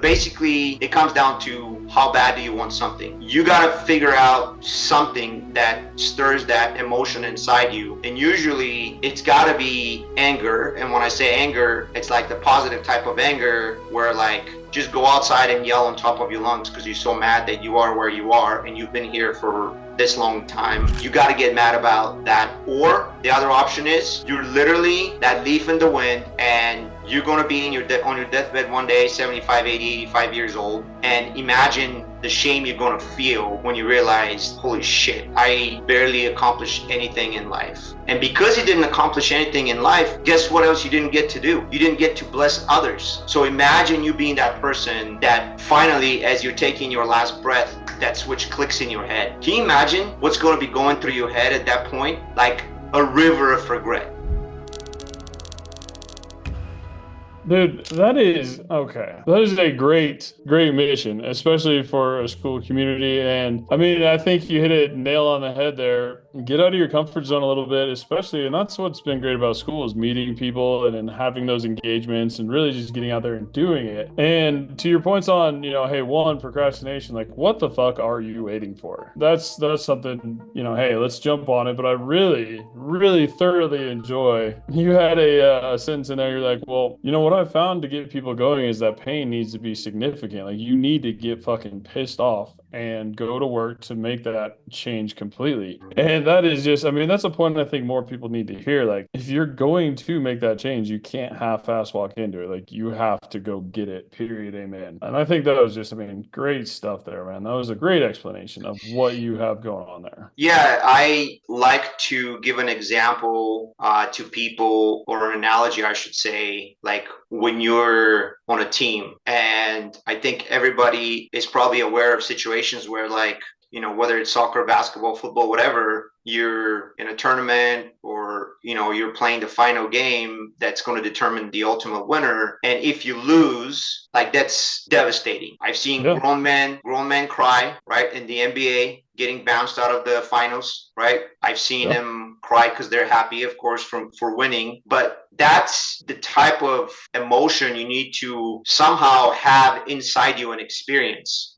Basically, it comes down to how bad do you want something. You got to figure out something that stirs that emotion inside you. And usually it's got to be anger. And when I say anger, it's like the positive type of anger where like just go outside and yell on top of your lungs because you're so mad that you are where you are and you've been here for this long time. You got to get mad about that. Or the other option is you're literally that leaf in the wind and you're going to be on your deathbed one day, 75, 80, 85 years old, and imagine the shame you're going to feel when you realize, holy shit, I barely accomplished anything in life. And because you didn't accomplish anything in life, guess what else you didn't get to do? You didn't get to bless others. So imagine you being that person that finally, as you're taking your last breath, that switch clicks in your head. Can you imagine what's going to be going through your head at that point? Like a river of regret. Dude, that is okay. That is a great mission, especially for a school community. And I mean, I think you hit it nail on the head there. Get out of your comfort zone a little bit, especially, and that's what's been great about school is meeting people and then having those engagements and really just getting out there and doing it. And to your points on, hey, one, procrastination, like what the fuck are you waiting for? That's something, hey, let's jump on it. But I really thoroughly enjoy. You had a sentence in there, you're like, well, what I found to get people going is that pain needs to be significant. Like you need to get fucking pissed off and go to work to make that change completely. And that is just, I mean, that's a point I think more people need to hear. Like if you're going to make that change, you can't half-ass walk into it. Like you have to go get it, period, amen. And I think that was just, I mean, great stuff there, man. That was a great explanation of what you have going on there. Yeah, I like to give an example to people, or an analogy, I should say, like when you're on a team. And I think everybody is probably aware of situations where, like, whether it's soccer, basketball, football, whatever, you're in a tournament or, you're playing the final game that's going to determine the ultimate winner. And if you lose, like that's devastating. I've seen Yeah. grown men cry, right? In the NBA, getting bounced out of the finals, right? I've seen Yeah. them cry because they're happy, of course, for winning. But that's the type of emotion you need to somehow have inside you and experience,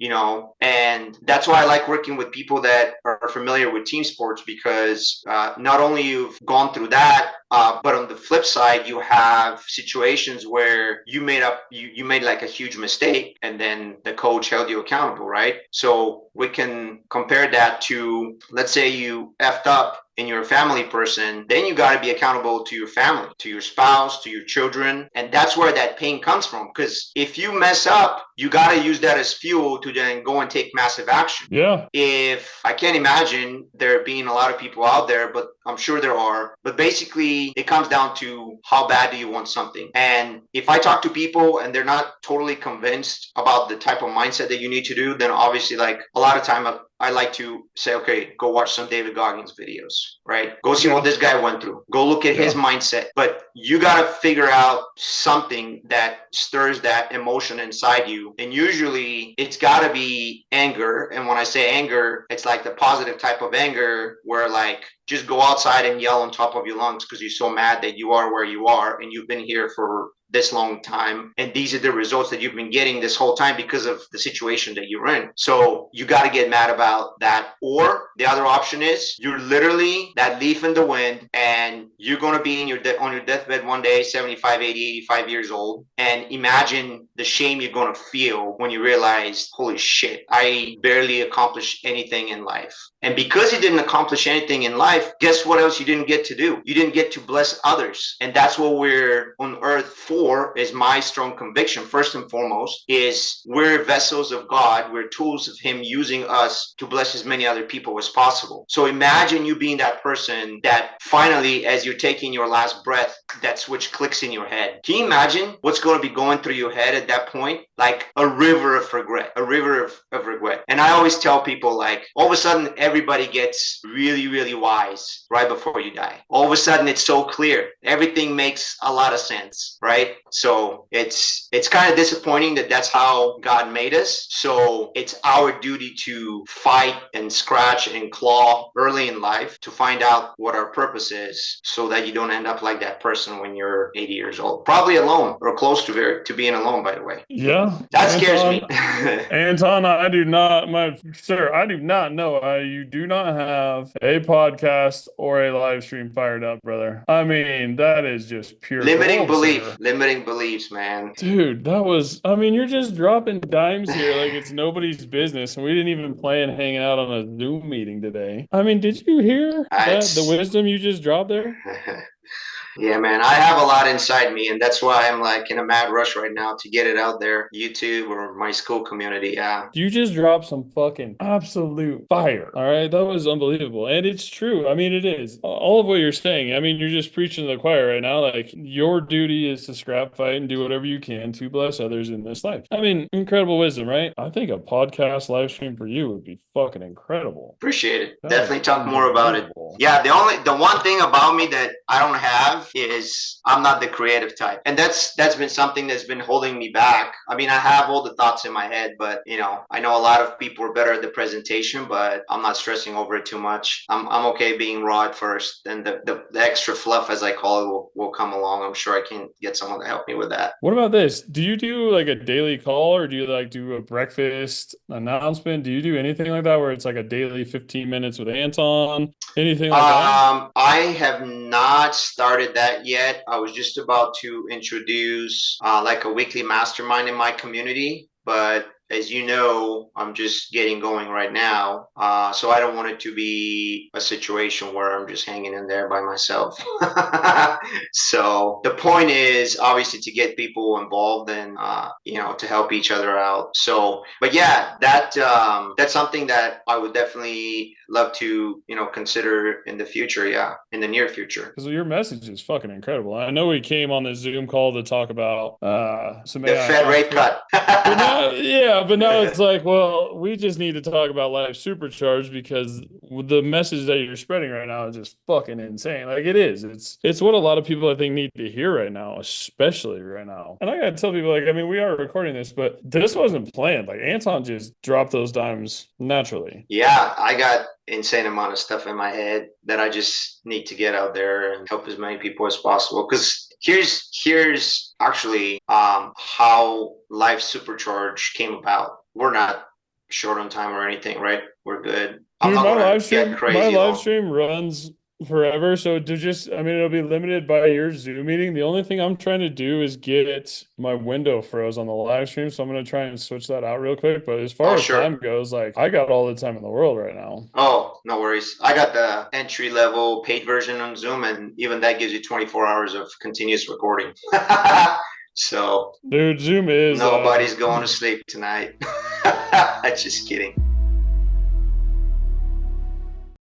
and that's why I like working with people that are familiar with team sports, because not only you've gone through that, but on the flip side, you have situations where you made like a huge mistake and then the coach held you accountable, right? So we can compare that to, let's say you effed up and you're a family person, then you got to be accountable to your family, to your spouse, to your children. And that's where that pain comes from. Because if you mess up, you got to use that as fuel to then go and take massive action. Yeah. If I can't imagine there being a lot of people out there, but I'm sure there are. But basically, it comes down to how bad do you want something. And if I talk to people and they're not totally convinced about the type of mindset that you need to do, then obviously, like a lot of time, I like to say, okay, go watch some David Goggins videos, right? Go see what this guy went through. Go look at his mindset. But you got to figure out something that stirs that emotion inside you. And usually it's got to be anger. And when I say anger, it's like the positive type of anger where like just go outside and yell on top of your lungs because you're so mad that you are where you are and you've been here for this long time, and these are the results that you've been getting this whole time because of the situation that you're in. So you got to get mad about that. Or the other option is you're literally that leaf in the wind and you're going to be on your deathbed one day, 75, 80, 85 years old, and imagine the shame you're going to feel when you realize, holy shit, I barely accomplished anything in life. And because you didn't accomplish anything in life, guess what else you didn't get to do? You didn't get to bless others. And that's what we're on earth for, is my strong conviction. First and foremost, is we're vessels of God. We're tools of Him using us to bless as many other people as possible. So imagine you being that person that finally, as you're taking your last breath, that switch clicks in your head. Can you imagine what's going to be going through your head at that point? Like a river of regret, of regret. And I always tell people, like, all of a sudden, everybody gets really wise right before you die. All of a sudden, it's so clear. Everything makes a lot of sense, right? So it's kind of disappointing that that's how God made us. So it's our duty to fight and scratch and claw early in life to find out what our purpose is, so that you don't end up like that person when you're 80 years old, probably alone or close to being alone, by the way. Yeah, Yeah, That scares me. Anton, I do not, my sir, I do not know how you do not have a podcast or a live stream fired up, brother. I mean, that is just pure gold, sir. Limiting beliefs, man. Dude, that was, I mean, you're just dropping dimes here like it's nobody's business, and we didn't even plan hanging out on a Zoom meeting today. I mean, did you hear that the It's wisdom you just dropped there? Yeah, man, I have a lot inside me, and that's why I'm like in a mad rush right now to get it out there, YouTube or my Skool community. Yeah, You just dropped some fucking absolute fire. All right. That was unbelievable. And it's true. I mean, it is. All of what you're saying. I mean, you're just preaching to the choir right now. Like, your duty is to scrap fight and do whatever you can to bless others in this life. I mean, incredible wisdom, right? I think a podcast live stream for you would be fucking incredible. appreciate it. That Definitely is talk more about it. unbelievable. Yeah, the one thing about me that I don't have is I'm not the creative type, and that's been something that's been holding me back. I mean, I have all the thoughts in my head, but I know a lot of people are better at the presentation, but I'm not stressing over it too much. I'm okay being raw at first, and the extra fluff, as I call it, will come along. I'm sure I can get someone to help me with that. What about this? Do you do like a daily call, or do you like do a breakfast announcement? Do you do anything like that where it's like a daily 15 minutes with Anton? Anything like that? I have not started that yet. I was just about to introduce like a weekly mastermind in my community, but as you know, I'm just getting going right now. So I don't want it to be a situation where I'm just hanging in there by myself. So the point is obviously to get people involved and, to help each other out. So, but yeah, that's something that I would definitely love to, consider in the future. Yeah. In the near future. Because your message is fucking incredible. I know we came on this Zoom call to talk about some The AI Fed rate software. cut. But now it's like, well, we just need to talk about life supercharged because the message that you're spreading right now is just fucking insane. Like it is. It's what a lot of people I think need to hear right now, especially right now. And I gotta tell people, like, I mean, we are recording this, but this wasn't planned. Like Anton just dropped those dimes naturally. Yeah, I got insane amount of stuff in my head that I just need to get out there and help as many people as possible. Because here's actually how Life Supercharged came about. We're not short on time or anything, right? We're good. I'm Dude, not my gonna live get stream, my crazy live long. stream runs forever. So to just, I mean, it'll be limited by your Zoom meeting. The only thing I'm trying to do is get my window froze on the live stream. So I'm gonna try and switch that out real quick. But as far Oh, as sure. time goes, like I got all the time in the world right now. Oh, no worries. I got the entry level paid version on Zoom, and even that gives you 24 hours of continuous recording. So Dude, Zoom is nobody's going to sleep tonight. Just kidding.